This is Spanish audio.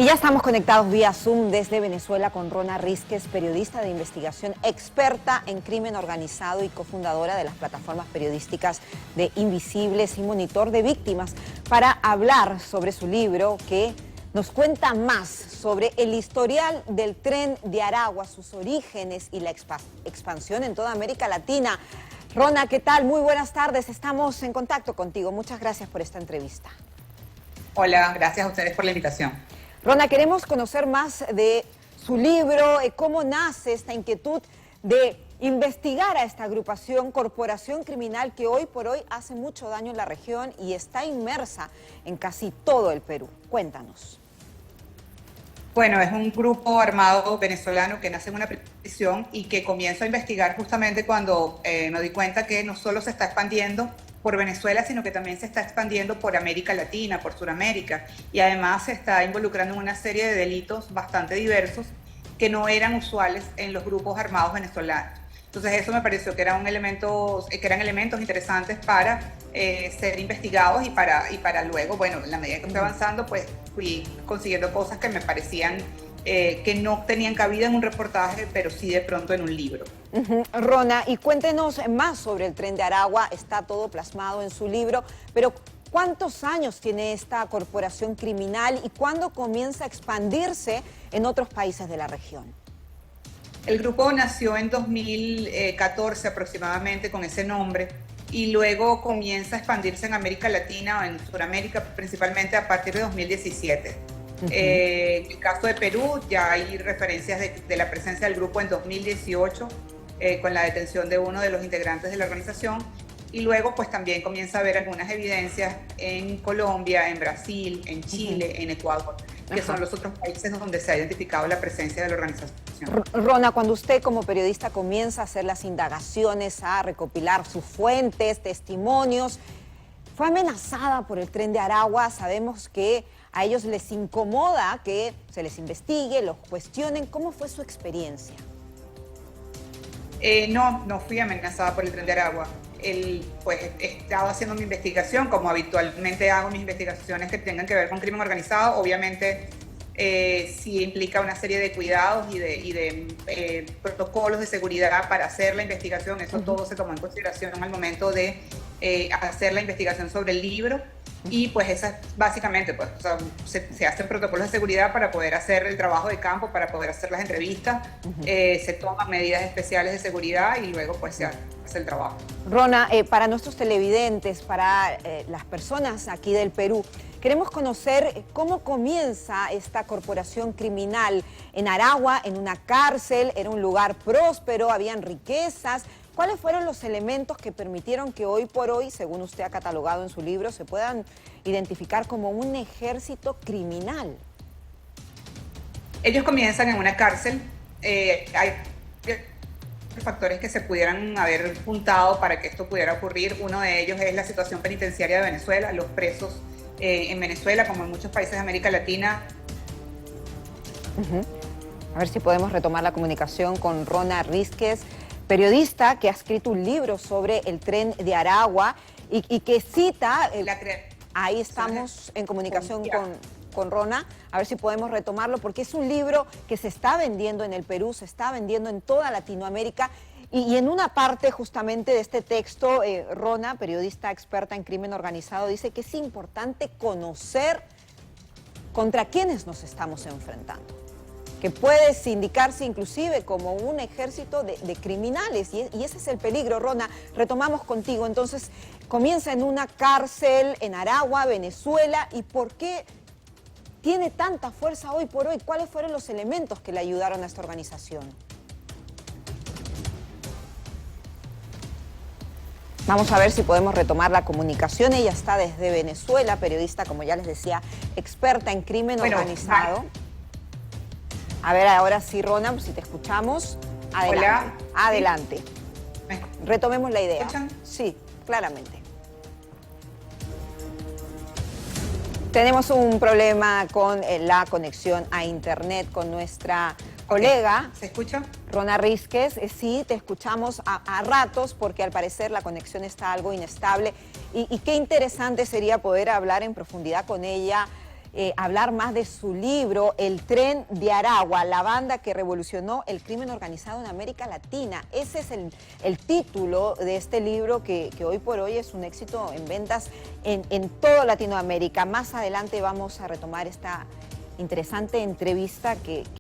Y ya estamos conectados vía Zoom desde Venezuela con Rona Rísquez, periodista de investigación, experta en crimen organizado y cofundadora de las plataformas periodísticas de Invisibles y Monitor de Víctimas, para hablar sobre su libro que nos cuenta más sobre el historial del Tren de Aragua, sus orígenes y la expansión en toda América Latina. Rona, ¿qué tal? Muy buenas tardes, estamos en contacto contigo. Muchas gracias por esta entrevista. Hola, gracias a ustedes por la invitación. Rona, queremos conocer más de su libro, cómo nace esta inquietud de investigar a esta agrupación, corporación criminal que hoy por hoy hace mucho daño en la región y está inmersa en casi todo el Perú. Cuéntanos. Bueno, es un grupo armado venezolano que nace en una prisión y que comienzo a investigar justamente cuando me di cuenta que no solo se está expandiendo por Venezuela, sino que también se está expandiendo por América Latina, por Sudamérica, y además se está involucrando en una serie de delitos bastante diversos que no eran usuales en los grupos armados venezolanos. Entonces eso me pareció que eran elementos interesantes para ser investigados y para luego, bueno, en la medida que fui avanzando, pues fui consiguiendo cosas que me parecían que no tenían cabida en un reportaje, pero sí de pronto en un libro. Rona, y cuéntenos más sobre el Tren de Aragua, está todo plasmado en su libro, pero ¿cuántos años tiene esta corporación criminal y cuándo comienza a expandirse en otros países de la región? El grupo nació en 2014 aproximadamente con ese nombre y luego comienza a expandirse en América Latina o en Sudamérica principalmente a partir de 2017. En el caso de Perú ya hay referencias de la presencia del grupo en 2018 con la detención de uno de los integrantes de la organización y luego pues también comienza a haber algunas evidencias en Colombia, en Brasil, en Chile, en Ecuador, que son los otros países donde se ha identificado la presencia de la organización. Rona, cuando usted como periodista comienza a hacer las indagaciones, a recopilar sus fuentes, testimonios, fue amenazada por el Tren de Aragua. Sabemos que a ellos les incomoda que se les investigue, los cuestionen. ¿Cómo fue su experiencia? No fui amenazada por el Tren de Aragua. Pues he estado haciendo mi investigación, como habitualmente hago mis investigaciones que tengan que ver con crimen organizado. Obviamente sí implica una serie de cuidados y de protocolos de seguridad para hacer la investigación. Eso todo se tomó en consideración al momento de hacer la investigación sobre el libro. Y pues esa básicamente, pues, o sea, se hacen protocolos de seguridad para poder hacer el trabajo de campo, para poder hacer las entrevistas, se toman medidas especiales de seguridad y luego pues se hace el trabajo. Rona, para nuestros televidentes, para las personas aquí del Perú, queremos conocer cómo comienza esta corporación criminal en Aragua, en una cárcel, era un lugar próspero, habían riquezas. ¿Cuáles fueron los elementos que permitieron que hoy por hoy, según usted ha catalogado en su libro, se puedan identificar como un ejército criminal? Ellos comienzan en una cárcel. Hay factores que se pudieran haber juntado para que esto pudiera ocurrir. Uno de ellos es la situación penitenciaria de Venezuela. Los presos en Venezuela, como en muchos países de América Latina. A ver si podemos retomar la comunicación con Rona Rísquez, periodista que ha escrito un libro sobre el Tren de Aragua y que cita... ahí estamos en comunicación con Rona, a ver si podemos retomarlo, porque es un libro que se está vendiendo en el Perú, se está vendiendo en toda Latinoamérica, y en una parte justamente de este texto, Rona, periodista experta en crimen organizado, dice que es importante conocer contra quiénes nos estamos enfrentando, que puede sindicarse inclusive como un ejército de criminales, y ese es el peligro. Rona, retomamos contigo, entonces comienza en una cárcel en Aragua, Venezuela, ¿y por qué tiene tanta fuerza hoy por hoy? ¿Cuáles fueron los elementos que le ayudaron a esta organización? Vamos a ver si podemos retomar la comunicación. Ella está desde Venezuela, periodista, como ya les decía, experta en crimen organizado. A ver, ahora sí, Rona, si te escuchamos. Adelante. Hola. Adelante. ¿Sí? Retomemos la idea. ¿Me escuchan? Sí, claramente. Tenemos un problema con la conexión a internet con nuestra colega. ¿Se escucha? Rona Rísquez, sí, te escuchamos a ratos porque al parecer la conexión está algo inestable y qué interesante sería poder hablar en profundidad con ella hablar más de su libro, El Tren de Aragua, la banda que revolucionó el crimen organizado en América Latina. Ese es el título de este libro que hoy por hoy es un éxito en ventas en toda Latinoamérica. Más adelante vamos a retomar esta interesante entrevista que